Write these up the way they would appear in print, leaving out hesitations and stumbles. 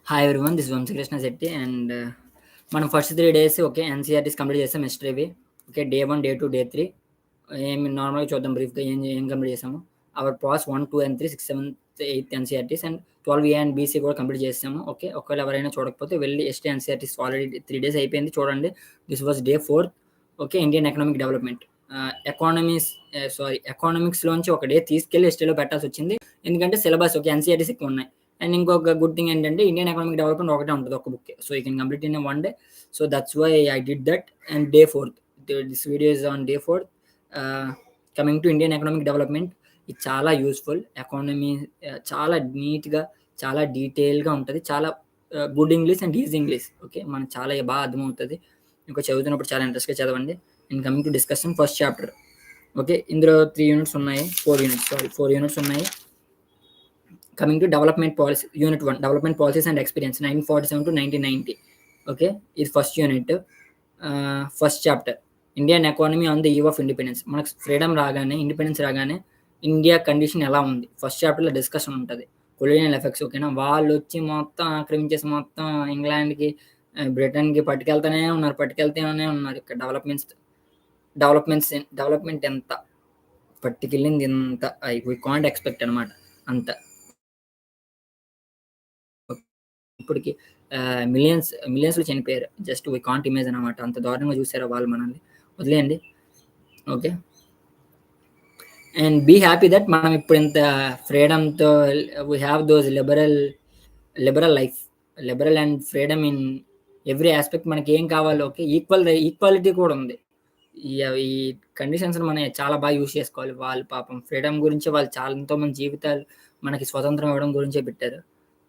Hi everyone, this Vamsikrishna Shetty and మనం first 3 days okay NCERTs complete చేసాం. హిస్టరీవి ఓకే, డే 1, డే 2, డే 3 ఏమి నార్మల్గా చూద్దాం బ్రీఫ్గా ఏం కంప్లీట్ చేసాము. Our pass 1, 2 and 3, 6, 7, 8 NCERTs and 12 A and BC కూడా కంప్లీట్ చేసాము. ఓకే, ఒకవేళ ఎవరైనా చూడకపోతే వెళ్ళి ఎస్టీ ఎన్సీఆర్టీస్ ఆల్రెడీ 3 డేస్ అయిపోయింది, చూడండి. This was day 4. Okay, Indian economic development ఎకానమిక్స్లోంచి ఒక డే తీసుకెళ్ళి హిస్టరీలో పెట్టాల్సి వచ్చింది, ఎందుకంటే సిలబస్ ఓకే ఎన్సీఆర్టీస్ ఎక్కువ ఉన్నాయి. అండ్ ఇంకొక గుడ్ థింగ్ ఏంటంటే ఇండియన్ ఎకనామిక్ డెవలప్మెంట్ ఒకటే ఉంటుంది, ఒక book. So you can complete in 1 day. So that's why I did that. And day 4th, this video is on day 4th. Coming to Indian economic development, ఇది చాలా useful. Economy చాలా నీట్గా, చాలా డీటెయిల్గా ఉంటుంది, చాలా good English and easy English. Okay, మనకు చాలా బాగా అర్థమవుతుంది. ఇంకా చదువుతున్నప్పుడు చాలా ఇంట్రెస్ట్గా చదవండి. And coming to discussion, first chapter. Okay, ఇందులో 3 యూనిట్స్ ఉన్నాయి, 4 యూనిట్స్ ఉన్నాయి. Coming to development policy, unit 1, development policies and experience 1947 to 1990. Okay, ఇది first unit, first chapter. Indian economy on the eve of independence. మనకు freedom రాగానే, independence రాగానే India condition ఎలా ఉంది first చాప్టర్లో డిస్కషన్ ఉంటుంది. కొలోనియల్ ఎఫెక్ట్స్, ఓకేనా. వాళ్ళు వచ్చి మొత్తం ఆక్రమించేసి మొత్తం ఇంగ్లాండ్కి, బ్రిటన్కి పట్టుకెళ్తూనే ఉన్నారు. ఇక్కడ డెవలప్మెంట్ ఎంత పట్టుకెళ్ళింది, ఇంత వి కాంట్ ఎక్స్పెక్ట్ అనమాట. అంత ఇప్పటికి మిలియన్స్లో చనిపోయారు. జస్ట్ వీ కాంట్ ఇమేజ్ అనమాట. అంత దారుణంగా చూసారు వాళ్ళు మనల్ని. వదిలేయండి. Okay, and be happy that మనం ఇప్పుడు ఇంత ఫ్రీడమ్తో we have those liberal life, liberal and freedom in every aspect. మనకి ఏం కావాలో ఓకే, ఈక్వాలిటీ కూడా ఉంది. ఈ కండిషన్స్ మనం చాలా బాగా యూజ్ చేసుకోవాలి. వాళ్ళు పాపం ఫ్రీడమ్ గురించి వాళ్ళు చాలా ఎంతోమంది జీవితాలు మనకి స్వతంత్రం ఇవ్వడం గురించే పెట్టారు.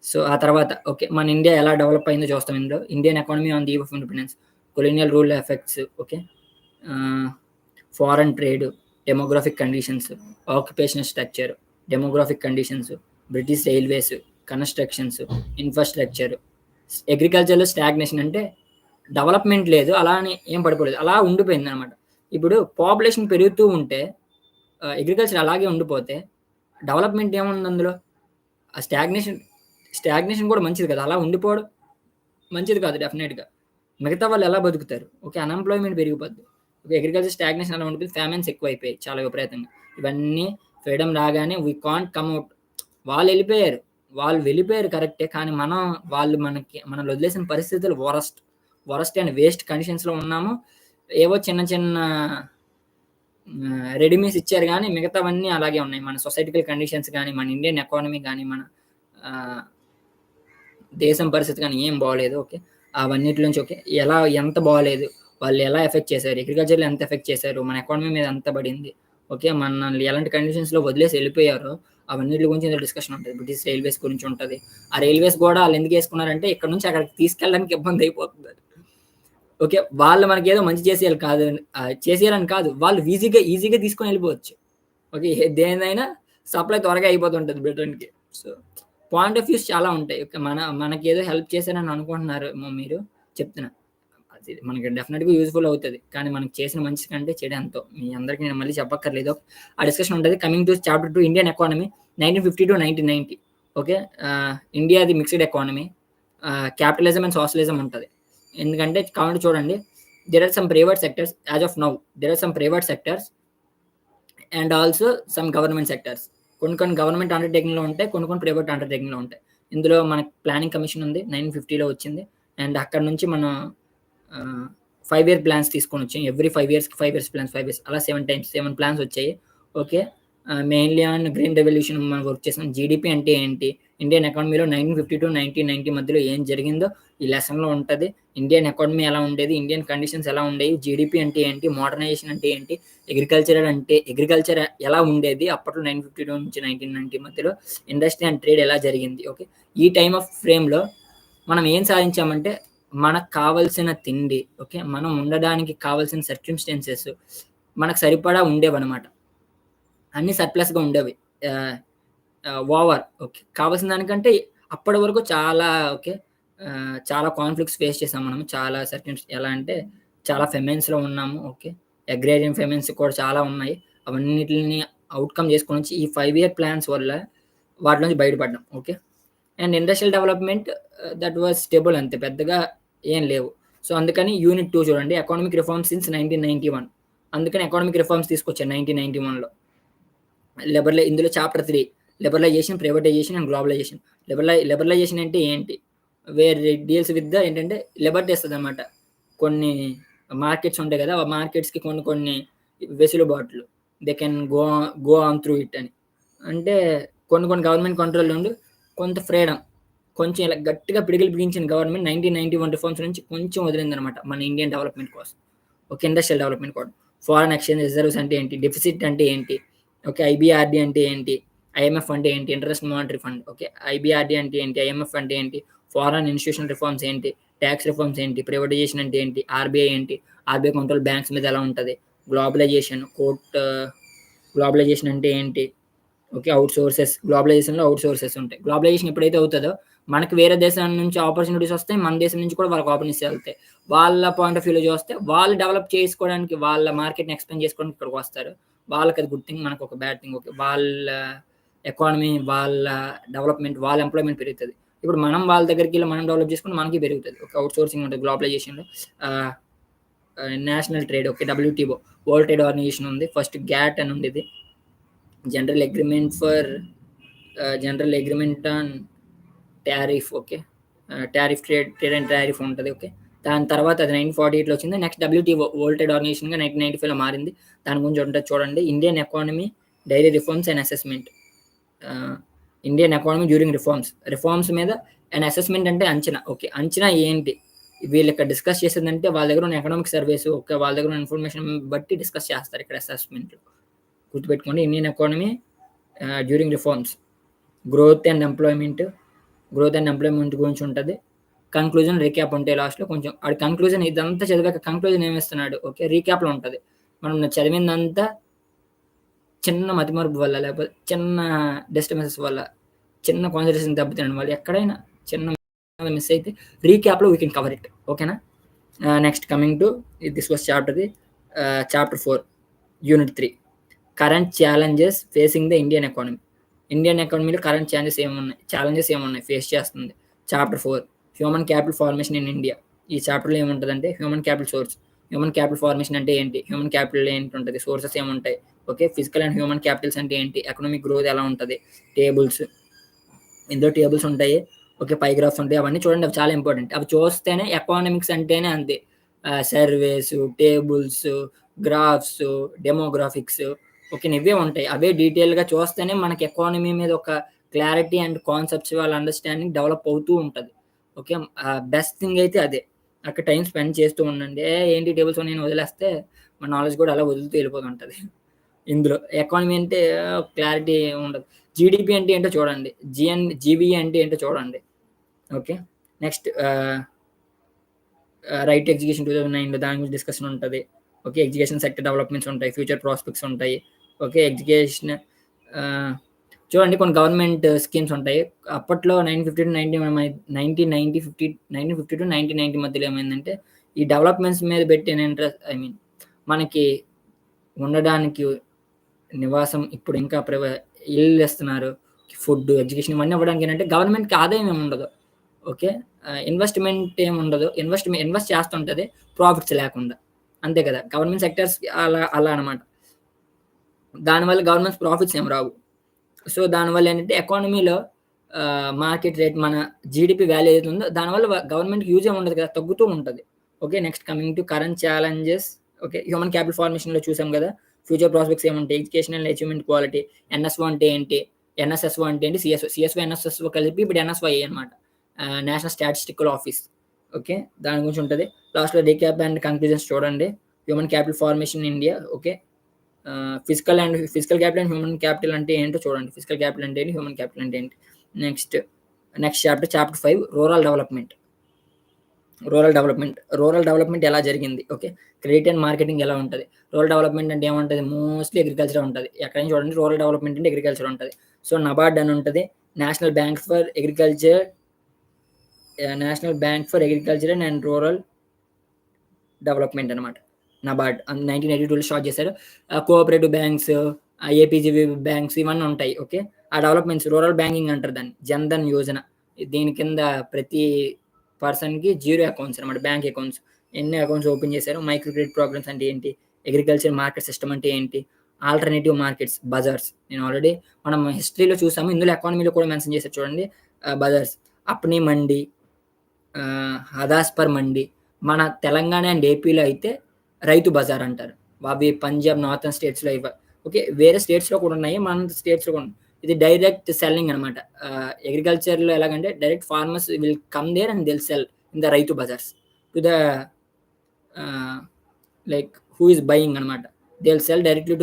సో ఆ తర్వాత ఓకే, మన ఇండియా ఎలా డెవలప్ అయిందో చూస్తాం ఇందులో. Indian economy on the eve of independence, colonial rule effects, okay, foreign trade, demographic conditions, occupational structure, demographic conditions, British railways, constructions, infrastructure. అగ్రికల్చర్లో స్టాగ్నేషన్ అంటే డెవలప్మెంట్ లేదు, అలా అని ఏం పడిపోలేదు, అలా ఉండిపోయింది అనమాట. ఇప్పుడు పాపులేషన్ పెరుగుతూ ఉంటే అగ్రికల్చర్ అలాగే ఉండిపోతే డెవలప్మెంట్ ఏముంది అందులో? ఆ స్టాగ్నేషన్ కూడా మంచిది కదా, అలా ఉండిపోవడం మంచిది కాదు డెఫినెట్గా. మిగతా వాళ్ళు ఎలా బతుకుతారు? ఓకే, అన్ఎంప్లాయ్మెంట్ పెరిగిపోద్ది. ఓకే, అగ్రికల్చర్ స్టాగ్నేషన్ అలా ఉండిపోయి ఫ్యామిన్స్ ఎక్కువ అయిపోయాయి చాలా విపరీతంగా. ఇవన్నీ ఫ్రీడమ్ రాగానే వీ కాంట్ కమ్అట్. వాళ్ళు వెళ్ళిపోయారు కరెక్టే, కానీ వాళ్ళు మనల్ని వదిలేసిన పరిస్థితులు వరస్ట్ అండ్ వేస్ట్ కండిషన్స్లో ఉన్నాము. ఏవో చిన్న రెడీమేడ్స్ ఇచ్చారు, కానీ మిగతావన్నీ అలాగే ఉన్నాయి. మన సొసైటికల్ కండిషన్స్ కానీ, మన ఇండియన్ ఎకానమీ కానీ, మన దేశం పరిస్థితి కానీ ఏం బాగోలేదు. ఓకే, అవన్నిటి నుంచి ఓకే ఎంత బాగోలేదు, వాళ్ళు ఎలా ఎఫెక్ట్ చేశారు, అగ్రికల్చర్లో ఎంత ఎఫెక్ట్ చేశారు, మన ఎకానమీ మీద ఎంత పడింది, ఓకే, మనల్ని ఎలాంటి కండిషన్స్లో వదిలేసి వెళ్ళిపోయారో అవన్నిటి గురించి ఇందులో డిస్కషన్ ఉంటుంది. బ్రిటిష్ రైల్వేస్ గురించి ఉంటుంది. ఆ రైల్వేస్ కూడా వాళ్ళు ఎందుకు వేసుకున్నారంటే ఇక్కడ నుంచి అక్కడికి తీసుకెళ్ళడానికి ఇబ్బంది అయిపోతుంది. ఓకే, వాళ్ళు మనకి ఏదో మంచి చేసేయాలని కాదు, వాళ్ళు ఈజీగా తీసుకొని వెళ్ళిపోవచ్చు. ఓకే, దేనిదైనా సప్లై త్వరగా అయిపోతుంటుంది బ్రిటన్కి. సో పాయింట్ ఆఫ్ వ్యూస్ చాలా ఉంటాయి. ఓకే, మనకి ఏదో హెల్ప్ చేశారని అనుకుంటున్నారు మీరు, చెప్తున్నా అది మనకి డెఫినెట్గా యూజ్ఫుల్ అవుతుంది, కానీ మనకి చేసిన మంచి కంటే చెడు ఎంతో. మీ అందరికీ నేను మళ్ళీ చెప్పక్కర్లేదు, ఆ డిస్కషన్ ఉంటుంది. Coming to chapter 2, Indian economy 1950 to 1990. Okay, ఇండియాది mixed economy, capitalism and socialism ఉంటుంది. ఎందుకంటే కావాలంటే చూడండి, there are some private sectors as of now, there are some private sectors and also some government sectors. కొన్ని government అండర్టేకింగ్లో ఉంటాయి, కొన్ని private అండర్టేకింగ్లో ఉంటాయి. ఇందులో మనకి ప్లానింగ్ కమిషన్ ఉంది, 1950లో వచ్చింది. అండ్ అక్కడ నుంచి మనం 5-year ప్లాన్స్ తీసుకొని వచ్చాం. ఎవ్రీ 5 yearsకి 5 years ప్లాన్స్, 5 years అలా 7 ప్లాన్స్ వచ్చాయి. Okay, mainly on green revolution మనం వర్క్ చేసాం. జీడిపి అంటే ఏంటి, ఇండియన్ ఎకానమీలో 1950 to 1990 మధ్యలో ఏం జరిగిందో ఈ లెసన్లో ఉంటుంది. ఇండియన్ ఎకానమీ ఎలా ఉండేది, ఇండియన్ కండిషన్స్ ఎలా ఉండేవి, జీడిపి అంటే ఏంటి, మోడర్నైజేషన్ అంటే ఏంటి, అగ్రికల్చర్ ఎలా ఉండేది అప్పట్లో 1952 నుంచి 1990 మధ్యలో, ఇండస్ట్రీ అండ్ ట్రేడ్ ఎలా జరిగింది. ఓకే, ఈ టైమ్ ఆఫ్ ఫ్రేమ్లో మనం ఏం సాధించామంటే మనకు కావాల్సిన తిండి, ఓకే, మనం ఉండడానికి కావాల్సిన సర్కమ్స్టెన్సెస్ మనకు సరిపడా ఉండేవన్నమాట. అన్ని సర్ప్లస్గా ఉండేవి. ఓవర్ ఓకే, కావాల్సిన దానికంటే అప్పటి వరకు చాలా ఓకే, చాలా కాన్ఫ్లిక్ట్స్ ఫేస్ చేసాం మనం. చాలా ఎలా అంటే చాలా ఫెమెన్స్లో ఉన్నాము. ఓకే, అగ్రేరియన్ ఫెమెన్స్ కూడా చాలా ఉన్నాయి. అవన్నిటిని అవుట్కమ్ చేసుకొని వచ్చి ఈ 5-year ప్లాన్స్ వల్ల వాటి నుంచి బయటపడ్డాం. Okay, and industrial development that was stable, అంతే, పెద్దగా ఏం లేవు. సో అందుకని యూనిట్ 2 చూడండి, ఎకనామిక్ రిఫార్మ్స్ సిన్స్ 1991. అందుకని ఎకనామిక్ రిఫార్మ్స్ తీసుకొచ్చారు 1991లో. ఇందులో chapter 3 liberalisation, privatisation and globalisation. Liberalisation అంటే ఏంటి? వేర్ డీల్స్ విత్ ద ఏంటంటే లిబర్టీ ఇస్తుంది అనమాట. కొన్ని మార్కెట్స్ ఉంటాయి కదా, ఆ మార్కెట్స్కి కొన్ని వెసులుబాట్లు, they can go on through it అని. అంటే కొన్ని గవర్నమెంట్ కంట్రోల్ ఉండి కొంత ఫ్రీడమ్, కొంచెం ఇలా గట్టిగా పిడిగిలు బిగించిన గవర్నమెంట్ 1991 రిఫార్మ్స్ నుంచి కొంచెం వదిలిందనమాట మన ఇండియన్ డెవలప్మెంట్ కోసం. ఓకే, ఇండస్ట్రియల్ డెవలప్మెంట్ కోసం. ఫారెన్ ఎక్స్చేంజ్ రిజర్వ్స్ అంటే ఏంటి, డెఫిసిట్ అంటే ఏంటి, ఓకే, ఐబిఆర్డి అంటే ఏంటి, ఐఎంఎఫ్ అంటే ఏంటి, international monetary fund, okay, IBRD అంటే ఏంటి, ఐఎంఎఫ్ అంటే ఏంటి, ఫారెన్ ఇన్స్టిట్యూషన్ రిఫార్మ్స్ ఏంటి, ట్యాక్స్ రిఫార్మ్స్ ఏంటి, ప్రైవేటైజేషన్ అంటే ఏంటి, ఆర్బీఐ ఏంటి, ఆర్బీఐ కంట్రోల్ బ్యాంక్స్ మీద ఎలా ఉంటుంది, గ్లోబలైజేషన్, గ్లోబలైజేషన్ అంటే ఏంటి, ఓకే, అవుట్ సోర్సెస్, గ్లోబలైజేషన్లో అవుట్ సోర్సెస్ ఉంటాయి. గ్లోబలైజేషన్ ఎప్పుడైతే అవుతుందో మనకు వేరే దేశం నుంచి ఆపర్చునిటీస్ వస్తాయి, మన దేశం నుంచి కూడా వాళ్ళకి ఆపర్చునిటీస్ వెళ్తాయి. వాళ్ళ పాయింట్ ఆఫ్ వ్యూలో చూస్తే వాళ్ళు డెవలప్ చేసుకోవడానికి, వాళ్ళ మార్కెట్ని ఎక్స్పెండ్ చేసుకోవడానికి ఇక్కడికి వస్తారు. వాళ్ళకి అది గుడ్ థింగ్, మనకు ఒక బ్యాడ్ థింగ్. ఓకే, వాళ్ళ ఎకానమీ, వాళ్ళ డెవలప్మెంట్, వాళ్ళ ఎంప్లాయ్మెంట్ పెరుగుతుంది. ఇప్పుడు మనం వాళ్ళ దగ్గరికి వెళ్ళి మనం డెవలప్ చేసుకుంటే మనకి పెరుగుతుంది. ఒక అవుట్ సోర్సింగ్ ఉంటుంది గ్లోబలైజేషన్లో. National trade, okay, WTO, world trade organization ఉంది. ఫస్ట్ గ్యాట్ అని ఉండేది, general agreement on tariff, okay, tariff trade and tariff ఉంటుంది. ఓకే, దాని తర్వాత అది 1948లో వచ్చింది. నెక్స్ట్ WTO, వరల్డ్ ట్రేడ్ ఆర్గనైజేషన్గా 1995లో మారింది. దాని గురించి ఉంటుంది చూడండి, Indian economy daily reforms and assessment. Indian economy during reforms మీద అండ్ అసెస్మెంట్ అంటే అంచనా. ఓకే, అంచనా ఏంటి, వీళ్ళు ఇక్కడ డిస్కస్ చేసేదంటే వాళ్ళ దగ్గర ఉన్న ఎకనామిక్ సర్వేస్, ఓకే, వాళ్ళ దగ్గర ఉన్న ఇన్ఫర్మేషన్ బట్టి డిస్కస్ చేస్తారు ఇక్కడ అసెస్మెంట్లో. గుర్తుపెట్టుకోండి, Indian economy during reforms, growth and employment గురించి ఉంటుంది. కన్క్లూజన్, రీక్యాప్ ఉంటాయి లాస్ట్లో. కొంచెం ఆడి కన్క్లూజన్ ఇదంతా చదివాక కన్క్లూజన్ ఏమిస్తున్నాడు, ఓకే, రీక్యాప్లో ఉంటుంది. మనం చదివిందంతా చిన్న మతిమరుపు వల్ల, లేకపోతే చిన్న డిస్టర్బెన్సెస్ వల్ల, చిన్న కాన్సన్ట్రేషన్ దెబ్బతినడం వల్ల, ఎక్కడైనా చిన్న మిస్ అయితే రీక్యాప్లో వీ కెన్ కవర్ ఇట్. ఓకేనా? Next coming to this was chapter 4, unit 3, current challenges facing the Indian economy. Indian ఎకానమీలో కరెంట్ ఛాలెంజెస్ ఏమున్నాయి ఫేస్ చేస్తుంది. Chapter 4, human capital formation in India. ఈ చాప్టర్లో ఏముంటుందంటే human capital source, human capital formation అంటే ఏంటి, human capital ఏంటి ఉంటుంది, సోర్సెస్ ఏముంటాయి, okay, physical and human Capitals అంటే ఏంటి, ఎకనామిక్ గ్రోత్ ఎలా ఉంటుంది, టేబుల్స్, ఇందులో టేబుల్స్ ఉంటాయి, ఓకే, పైగ్రాఫ్స్ ఉంటాయి. అవన్నీ చూడండి, అవి చాలా ఇంపార్టెంట్. అవి చూస్తేనే ఎకానమిక్స్ అంటేనే అంతే. Surveys, tables, graphs, demographics, okay, ఇవే ఉంటాయి. అవే డీటెయిల్గా చూస్తేనే మనకి ఎకానమీ మీద ఒక clarity and conceptual understanding develop అవుతూ ఉంటుంది. ఓకే, బెస్ట్ థింగ్ అయితే అదే. అక్కడ టైం స్పెండ్ చేస్తూ ఉండండి. ఏంటి టేబుల్స్ నేను వదిలేస్తే మన నాలెడ్జ్ కూడా అలా వదులుతూ వెళ్ళిపోతుంటుంది. ఇందులో ఎకానమీ అంటే క్లారిటీ ఉండదు. జీడిపి అంటే ఏంటో చూడండి, జీబీఏ అంటే ఏంటో చూడండి. Okay, next right to education 2009, దాని గురించి డిస్కషన్ ఉంటుంది. ఓకే, ఎడ్యుకేషన్ సెక్టర్ డెవలప్మెంట్స్ ఉంటాయి, ఫ్యూచర్ ప్రాస్పెక్ట్స్ ఉంటాయి. ఓకే, ఎడ్యుకేషన్ చూడండి, కొన్ని గవర్నమెంట్ స్కీమ్స్ ఉంటాయి. అప్పట్లో 1950 to 1990 మధ్యలో ఏమైందంటే ఈ డెవలప్మెంట్స్ మీద పెట్టిన ఇంట్రెస్ట్, మనకి ఉండడానికి నివాసం, ఇప్పుడు ఇంకా ఇల్లు ఇస్తున్నారు, ఫుడ్, ఎడ్యుకేషన్ ఇవన్నీ ఇవ్వడానికి ఏంటంటే గవర్నమెంట్కి ఆదాయం ఏమి ఉండదు. ఓకే, ఇన్వెస్ట్మెంట్ ఏమి ఉండదు, ఇన్వెస్ట్ చేస్తుంటుంది ప్రాఫిట్స్ లేకుండా, అంతే కదా. గవర్నమెంట్ సెక్టర్స్ అలా అనమాట. దానివల్ల గవర్నమెంట్ ప్రాఫిట్స్ ఏమి రావు. సో దానివల్ల ఏంటంటే ఎకానమీలో మార్కెట్ రేట్, మన జీడిపి వాల్యూ ఏదైతే ఉందో దానివల్ల గవర్నమెంట్కి యూజ్ ఏమి ఉండదు కదా, తగ్గుతూ ఉంటుంది. Okay, next coming to current challenges. Okay, human capital ఫార్మేషన్లో చూసాం కదా, ఫ్యూచర్ ప్రాస్పెక్ట్స్ ఏముంటాయి, education and achievement quality, NSO అంటే ఏంటి, ఎన్ఎస్ఎస్ఓ అంటే ఏంటి, సిఎస్ఓ ఎన్ఎస్ఎస్ఓ కలిపి ఇప్పుడు ఎన్ఎస్వై అనమాట, నేషనల్ స్టాటిస్టికల్ ఆఫీస్. ఓకే, దాని గురించి ఉంటుంది. లాస్ట్లో రీక్యాప్ అండ్ కంక్లూజన్స్ చూడండి. Human capital formation in India, okay, physical capital and human capital అంటే ఏంటో చూడండి. ఫిజికల్ క్యాపిటల్ అంటే ఏంటి, హ్యూమన్ క్యాపిటల్ అంటే ఏంటి. నెక్స్ట్ చాప్టర్ 5, రూరల్ డెవలప్మెంట్ ఎలా జరిగింది. ఓకే, క్రెడిట్ అండ్ మార్కెటింగ్ ఎలా ఉంటుంది. రూరల్ డెవలప్మెంట్ అంటే ఏముంటుంది, మోస్ట్లీ అగ్రికల్చర్ ఉంటుంది. ఎక్కడైనా చూడండి రూరల్ డెవలప్మెంట్ అంటే అగ్రికల్చర్ ఉంటుంది. సో నబార్డ్ అని ఉంటుంది, national bank for agriculture and rural development అనమాట. నబార్డ్ 1982లో స్టార్ట్ చేశారు. కోఆపరేటివ్ బ్యాంక్స్, ఏపీజీబీ బ్యాంక్స్ ఇవన్నీ ఉంటాయి. ఓకే, ఆ డెవలప్మెంట్స్ రూరల్ బ్యాంకింగ్ అంటారు దాన్ని, జన్ధన్ యోజన. దీని కింద ప్రతి పర్సన్‌కి 0 అకౌంట్స్ అనమాట. Bank accounts. ఎన్ని అకౌంట్స్ ఓపెన్ చేశారు? మైక్రో క్రెడిట్ ప్రోగ్రామ్స్ అంటే ఏంటి? అగ్రికల్చర్ మార్కెట్ సిస్టమ్ అంటే ఏంటి? Alternative markets, bazaars. నేను ఆల్రెడీ మనం హిస్టరీలో చూసాము. ఇందులో ఎకానమీలో కూడా మెన్షన్ చేశారు చూడండి. బజార్స్. అప్నీ మండి, హదాస్ పర్ మండి. మన తెలంగాణ అండ్ ఏపీలో అయితే రైతు బజార్ అంటారు. అవి పంజాబ్, నార్థర్న్ స్టేట్స్‌లో ఓకే. వేరే స్టేట్స్‌లో కూడా ఉన్నాయి. మన స్టేట్స్‌లో కూడా ఉన్నాయి. ఇది డైరెక్ట్ సెల్లింగ్ అనమాట. అగ్రికల్చర్‌లో ఎలాగంటే direct farmers will come there and they will sell in the Rythu bazaars to the like who is buying అనమాట. They will sell directly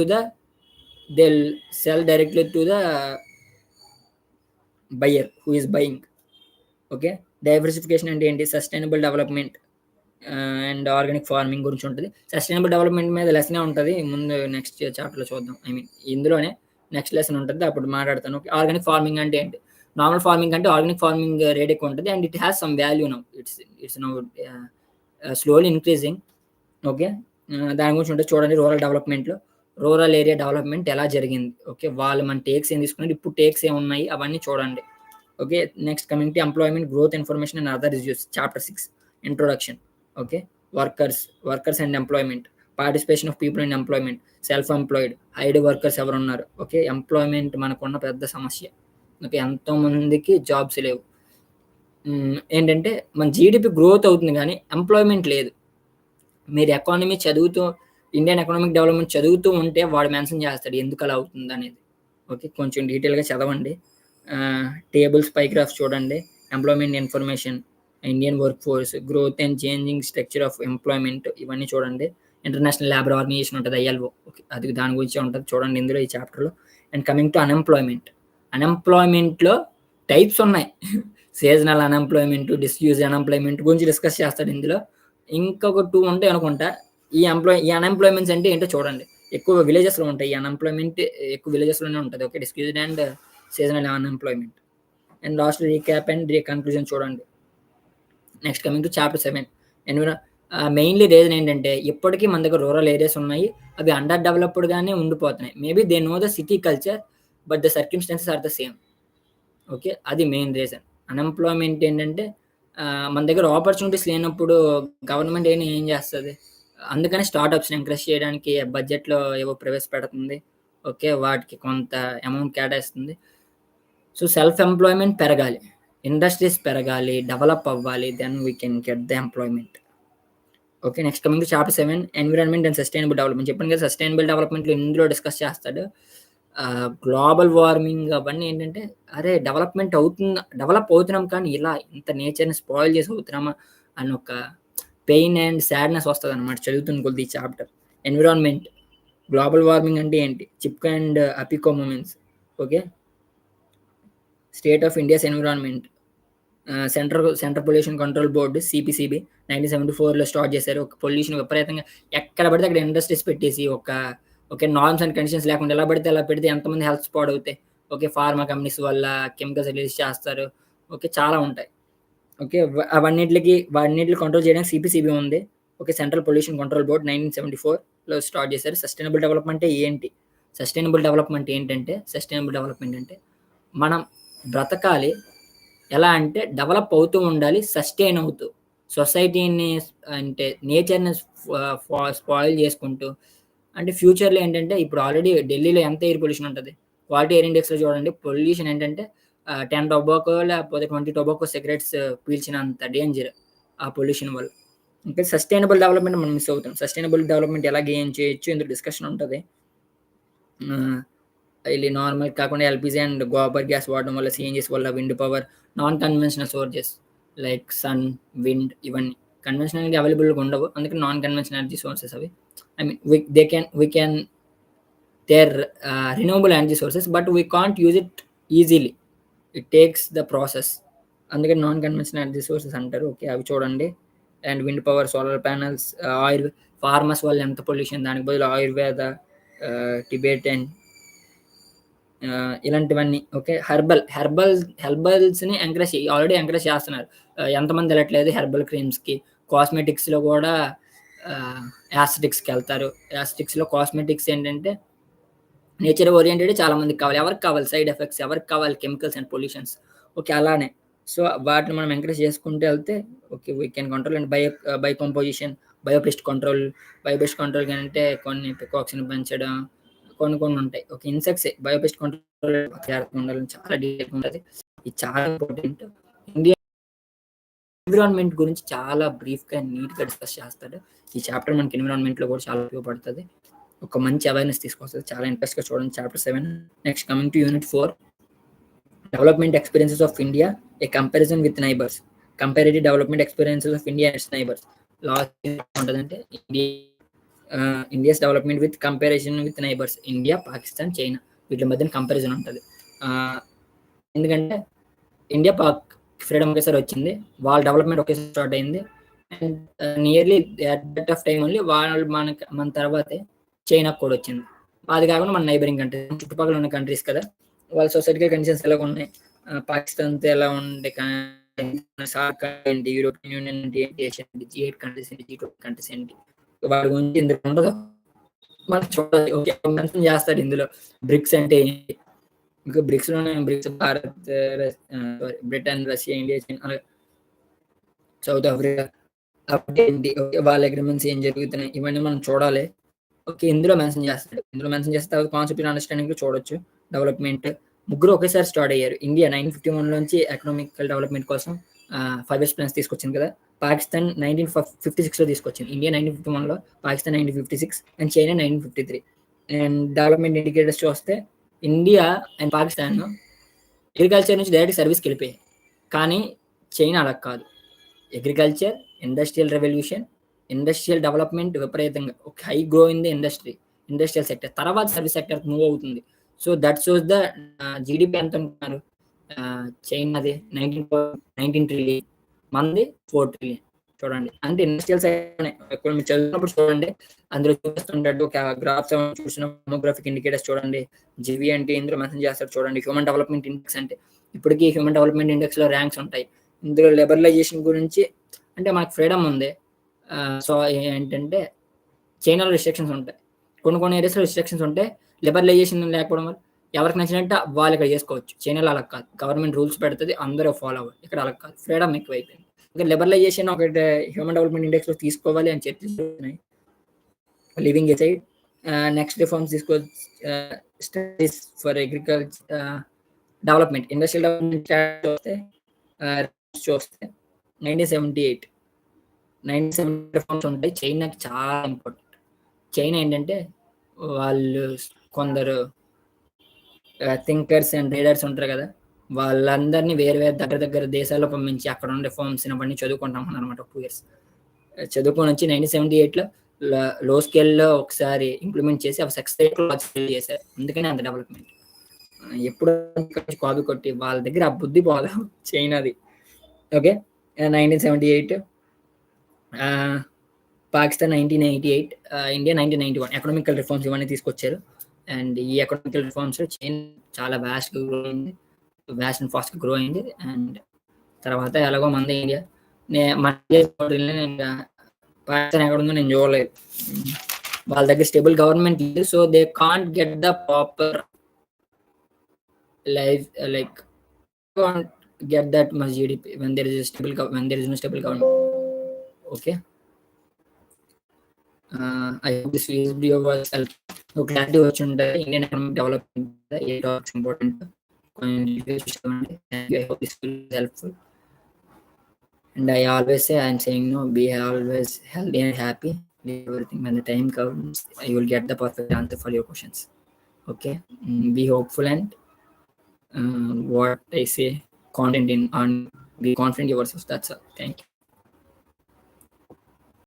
to the buyer who is buying. Okay. Diversification అంటే ఏంటి? Sustainable development and organic farming గురించి ఉంటది. Sustainable development మీద లెసనే ఉంటది. ముందు next చాప్టర్‌లో చూద్దాం. ఇందులోనే నెక్స్ట్ లెసన్ ఉంటది. అప్పుడు మాట్లాడతాను. ఓకే. ఆర్గానిక్ ఫార్మింగ్ అంటే ఏంటి? నార్మల్ ఫార్మింగ్ కంటే ఆర్గానిక్ ఫార్మింగ్ రేట్ ఎక్కువ ఉంటది. And it has some value now. It's now slowly increasing. Okay. దాని గురించి ఉంటది చూడండి. రూరల్ ఏరియా డెవలప్‌మెంట్ ఎలా జరిగింది? ఓకే. వాళ్ళు మన టేక్స్ ఏం తీసుకున్నారు? ఇప్పుడు టేక్స్ ఏమున్నాయి? అవన్నీ చూడండి. Okay. Next coming to employment, growth, information and other issues. Chapter 6 introduction. Okay. Workers and employment, participation of people in employment, self employed, hired workers ఎవరున్నారు? ఓకే. ఎంప్లాయ్‌మెంట్ మనకున్న పెద్ద సమస్య. ఓకే. ఎంతో మందికి జాబ్స్ లేవు. ఏంటంటే మన జీడీపీ గ్రోత్ అవుతుంది గానీ ఎంప్లాయ్‌మెంట్ లేదు. మీరు ఎకానమీ చదువుతూ ఇండియన్ ఎకనామిక్ డెవలప్‌మెంట్ చదువుతూ ఉంటే వాడు మెన్షన్ చేస్తాడు ఎందుకలా అవుతుందనేది. ఓకే. కొంచెం డీటెయిల్‌గా చదవండి. టేబుల్స్, పై గ్రాఫ్స్ చూడండి. Employment information, Indian work force, growth and changing structure of employment ఇవన్నీ చూడండి. ఇంటర్నేషనల్ లేబర్ ఆర్గనైజేషన్ ఉంటది ఐఎల్ఓ. ఓకే. అది దాని గురించే ఉంటది చూడండి ఇందులో ఈ చాప్టర్‌లో. And coming to unemployment. అన్‌ఎంప్లాయ్‌మెంట్‌లో టైప్స్ ఉన్నాయి. సీజనల్ అన్‌ఎంప్లాయ్‌మెంట్, డిస్‌యూజ్ అన్‌ఎంప్లాయ్‌మెంట్ గురించి డిస్కస్ చేస్తాడు ఇందులో. ఇంకొక 2 ఉంటాయి అనుకుంటా. ఈ అన్‌ఎంప్లాయ్‌మెంట్స్ అంటే ఏంటో చూడండి. ఎక్కువ విలేజెస్‌లో ఉంటాయి. ఈ అన్‌ఎంప్లాయ్‌మెంట్ ఎక్కువ విలేజెస్‌లోనే ఉంటది. Okay. Disguised and seasonal unemployment. And last recap and conclusion చూడండి. Next coming to chapter 7 mainly reason ఏంటంటే ఇప్పటికి మన దగ్గర రూరల్ ఏరియాస్ ఉన్నాయి. అవి అండర్ డెవలప్డ్‌గానే ఉండిపోతున్నాయి. Maybe they know the city culture but the circumstances are the same. Okay. అది మెయిన్ రీజన్. అన్‌ఎంప్లాయ్‌మెంట్ ఏంటంటే మన దగ్గర ఆపర్చునిటీస్ లేనప్పుడు గవర్నమెంట్ ఏం చేస్తది? అందుకని స్టార్టప్స్‌ని ఎంకరేజ్ చేయడానికి బడ్జెట్‌లో ఏవో ప్రవేశపెడుతుంది. ఓకే. వాటికి కొంత అమౌంట్ కేటాయిస్తుంది. సో, సెల్ఫ్ ఎంప్లాయ్‌మెంట్ పెరగాలి. ఇండస్ట్రీస్ పెరగాలి. డెవలప్ అవ్వాలి. Then we can get the employment. Okay. Next coming to chapter 7 environment and sustainable development. చెప్పాను కదా! సస్టైనబుల్ డెవలప్‌మెంట్‌లో ఇందులో డిస్కస్ చేస్తాడు. గ్లోబల్ వార్మింగ్ అవన్నీ ఏంటంటే అరే! డెవలప్ అవుతున్నాం కానీ ఇలా ఇంత నేచర్‌ని స్పాయిల్ చేసి అవుతున్నామా అని ఒక పెయిన్ అండ్ సాడ్‌నెస్ వస్తదనమాట చదువుతున్న కొద్దీ ఈ చాప్టర్. ఎన్విరాన్మెంట్, గ్లోబల్ వార్మింగ్ అంటే ఏంటి? Chipko and Appiko movements. Okay. State of India's environment. Central pollution control board CPCB 1974లో స్టార్ట్ చేశారు. ఒక పొల్యూషన్ విపరీతంగా ఎక్కడ పడితే అక్కడ ఇండస్ట్రీస్ పెట్టేసి ఓకే నార్మ్స్ అండ్ కండిషన్స్ లేకుండా ఎలా పడితే అలా పెడితే ఎంతమంది హెల్త్స్ పాడవుతాయి. ఓకే. ఫార్మా కంపెనీస్ వల్ల కెమికల్స్ రిలీజ్ చేస్తారు. ఓకే. చాలా ఉంటాయి. ఓకే. వాటన్నిటిని కంట్రోల్ చేయడానికి సీపీసీబీ ఉంది. Okay. Central pollution control board 1974లో స్టార్ట్ చేశారు. సస్టైనబుల్ డెవలప్‌మెంట్ ఏంటి? సస్టైనబుల్ డెవలప్‌మెంట్ అంటే మనం బ్రతకాలి. ఎలా అంటే డెవలప్ అవుతూ ఉండాలి. సస్టైన్ అవుతూ. సొసైటీని అంటే నేచర్‌ని స్పాయిల్ చేసుకుంటూ అంటే ఫ్యూచర్‌లో ఏంటంటే ఇప్పుడు ఆల్రెడీ ఢిల్లీలో ఎంత ఎయిర్ పొల్యూషన్ ఉంటది. క్వాలిటీ ఎయిర్ ఇండెక్స్‌లో చూడండి పొల్యూషన్ ఏంటంటే 10 టొబాకో లేకపోతే 20 టొబాకో సిగరెట్స్ పీల్చినంత డేంజర్ ఆ పొల్యూషన్ వల్ల. ఇంకా సస్టైనబుల్ డెవలప్‌మెంట్ మనం మిస్ అవుతాం. సస్టైనబుల్ డెవలప్‌మెంట్ ఎలా గెయిన్ చేయొచ్చు ఇందులో డిస్కషన్ ఉంటది. ఆహ్, ఇది నార్మల్ కాకుండా ఎల్‌పీజీ అండ్ గోబర్ గ్యాస్ వాడడం వల్ల, సీఎన్‌జీస్ వల్ల, wind power, non conventional sources like sun, wind ఇవన్నీ. కన్వెన్షనల్‌గా అవైలబుల్‌గా ఉండవు. అందుకని నాన్ కన్వెన్షనల్ ఎనర్జీ సోర్సెస్ అవి. I mean we can they are renewable energy sources but we can't use it easily. It takes the process. అందుకని non conventional energy sources అంటారు. Okay. అవి చూడండి. And wind power, solar panels, farmers వల్ల ఎంత pollution దానికి బదులు Ayurveda, Tibetan ఇలాంటివన్నీ. Okay. హెర్బల్స్‌ని ఆల్రెడీ ఎంకరేజ్ చేస్తున్నారు. ఎంతమంది ఎళ్ళట్లేదు హెర్బల్ క్రీమ్స్‌కి. కాస్మెటిక్స్‌లో గూడా యాస్థెటిక్స్‌కెళ్తారు. యాస్థెటిక్స్‌లో కాస్మెటిక్స్ ఏంటంటే నేచర్ ఓరియెంటెడ్ చాలా మందికి కావాలి. ఎవరికి కావాలి సైడ్ ఎఫెక్ట్స్, ఎవరికి కావాలి కెమికల్స్ అండ్ పొల్యూషన్స్. ఓకే. అలానే సో వాటిని మనం ఎంకరేజ్ చేసుకుంటూ వెళ్తే okay we can control and by composition, biopest control. Biopest control అంటే కొన్ని పికాక్స్ని పెంచడం, కొన్ని ఉంటాయి. ఓకే, ఇన్సెక్ట్స్ బయోపెస్ట్ కంట్రోల్ జాగ్రత్తగా ఉండాలని చాలా డీటెయిల్ ఉంటుంది. ఇది చాలా ఇంపార్టెంట్. ఇండియా ఎన్విరాన్మెంట్ గురించి చాలా బ్రీఫ్గా నీట్గా డిస్కస్ చేస్తాడు. ఈ చాప్టర్ మనకి ఎన్విరాన్మెంట్లో కూడా చాలా ఉపయోగపడుతుంది. ఒక మంచి అవేర్నెస్ తీసుకొస్తుంది. చాలా ఇంట్రెస్ట్గా చూడండి chapter 7. Next coming to unit 4, development experiences of India, a comparison with neighbours. Comparative development experiences of India and its neighbours. Last ఉంటుందంటే India's development with comparison with neighbours. India, Pakistan, China వీటి మధ్యన comparison ఉంటుంది. ఎందుకంటే India Pak freedom ఒకేసారి వచ్చింది, వాళ్ళ development ఒకేసారి start అయింది. And nearly at that of time only వాళ్ళు మన తర్వాతే చైనాకు కూడా వచ్చింది. అది కాకుండా మన నైబరింగ్ కంట్రీస్, చుట్టుపక్కల ఉన్న కంట్రీస్ కదా, వాళ్ళ సొసైటీకల్ కండిషన్స్ ఎలా ఉన్నాయి, పాకిస్తాన్తో ఎలా ఉండే, సార్క్ ఏంటి, యూరోపియన్ యూనియన్ ఏంటి, ఏషియన్ ఏంటి, G8 కంట్రీస్ ఏంటి, G20 కంట్రీస్ ఏంటి, వాటి గురించి ఇందులో ఉండదు. మనం చూడాలి. ఓకే, మెన్షన్ చేస్తాడు ఇందులో బ్రిక్స్ అంటే ఏంటి. ఇంకా బ్రిక్స్లోనే BRICS Bharat, Britain, Russia, India, China, అలాగే సౌత్ ఆఫ్రికా ఏంటి, ఓకే వాళ్ళ అగ్రిమెంట్స్ ఏం జరుగుతున్నాయి, ఇవన్నీ మనం చూడాలి. ఓకే, ఇందులో మెన్షన్ చేస్తాడు. ఇందులో మెన్షన్ చేస్తే తర్వాత కాన్సెప్ట్ అండర్స్టాండింగ్ చూడొచ్చు. డెవలప్మెంట్ ముగ్గురు ఒకేసారి స్టార్ట్ అయ్యారు. ఇండియా 1951 నుంచి ఎకనామికల్ డెవలప్మెంట్ కోసం 5 ఇయర్స్ ప్లాన్స్ తీసుకొచ్చింది కదా. పాకిస్తాన్ 1956లో తీసుకొచ్చింది. ఇండియా 1951లో, Pakistan 1956 and China 1953. And development indicators చూస్తే ఇండియా అండ్ పాకిస్తాన్ అగ్రికల్చర్ నుంచి డైరెక్ట్ సర్వీస్కి వెళ్ళిపోయాయి. కానీ చైనా అలా కాదు. Agriculture, industrial revolution, industrial development విపరీతంగా ఒక high grow in the industrial sector, తర్వాత సర్వీస్ సెక్టర్ మూవ్ అవుతుంది. So that shows the GDP ఎంత అనుకున్నారు. చైనాది 19 ట్రిలియన్, మనది 4 ట్రిలియన్. చూడండి, అంటే ఇండస్ట్రియల్ సెక్టర్ మీరు చదువుతున్నప్పుడు చూడండి, అందులో చూపిస్తుంటాడు ఒక గ్రాఫ్స్ చూసిన డెమోగ్రాఫిక్ ఇండికేటర్స్ చూడండి. జివి అంటే ఇందులో మెన్షన్ చేస్తారు చూడండి. హ్యూమన్ డెవలప్మెంట్ ఇండెక్స్ అంటే ఇప్పటికీ హ్యూమన్ డెవలప్మెంట్ ఇండెక్స్లో ర్యాంక్స్ ఉంటాయి. ఇందులో లిబరలైజేషన్ గురించి అంటే మనకు ఫ్రీడమ్ ఉంది. సో ఏంటంటే చైనాలో రిస్ట్రిక్షన్స్ ఉంటాయి, కొన్ని ఏరియాస్లో రిస్ట్రిక్షన్స్ ఉంటాయి. లిబరలైజేషన్ లేకపోవడం వల్ల ఎవరికి నచ్చినట్టు వాళ్ళు ఇక్కడ చేసుకోవచ్చు. చైనాలో అలా కాదు, గవర్నమెంట్ రూల్స్ పెడుతుంది, అందరూ ఫాలో అవ్వాలి. ఇక్కడ అలా కాదు, ఫ్రీడమ్ ఎక్కువైపోయింది. ఇంకా లిబరలైజేషన్ ఒకటి హ్యూమన్ డెవలప్మెంట్ ఇండెక్స్లో తీసుకోవాలి అని చర్చిస్తున్నాయి. లివింగ్ ఎసైడ్ నెక్స్ట్ రిఫార్మ్స్ తీసుకోవచ్చు. Studies for agriculture development, industrial development చూస్తే 1978 రిఫార్మ్స్ ఉంటాయి. చైనాకి చాలా ఇంపార్టెంట్. చైనా ఏంటంటే వాళ్ళు కొందరు థింకర్స్ అండ్ రీడర్స్ ఉంటారు కదా, వాళ్ళందరినీ వేరే దగ్గర దేశాల్లో పంపించి అక్కడ ఉన్న రిఫార్మ్స్ అవన్నీ చదువుకుంటాం అనమాట. 2 years చదువుకొని వచ్చి 1978లో లో స్కేల్లో ఒకసారి ఇంప్లిమెంట్ చేసి అవి సక్సెస్ చేశారు. అందుకని అంత డెవలప్మెంట్. ఎప్పుడు కాపీ కొట్టి వాళ్ళ దగ్గర ఆ బుద్ధి పోదా చైనాది. ఓకే, 1978, పాకిస్తాన్ 1988, ఇండియా 1991 ఎకనామికల్ రిఫార్మ్స్ ఇవన్నీ తీసుకొచ్చారు. అండ్ ఈ ఎకనామికల్ రిఫార్మ్స్ చైనా చాలా వ్యాస్ట్ అండ్ ఫాస్ట్గా గ్రో అయింది. అండ్ తర్వాత ఎలాగో మంది ఇండియా పాకిస్తాన్ ఎక్కడ ఉందో నేను చూడలేదు. వాళ్ళ దగ్గర స్టేబుల్ గవర్నమెంట్ లేదు. So they can't get the proper life, like can't get that much GDP when there is no stable government. Okay, I hope this video was helpful. Clarity వచ్చింటే Indian economic development A topics important I hope this will be helpful. And I always say, I'm saying no, be always healthy and happy. Everything when the time comes, you will get the perfect answer for your questions. Okay, be hopeful and what I say, be confident in yourself. That's all. Thank you.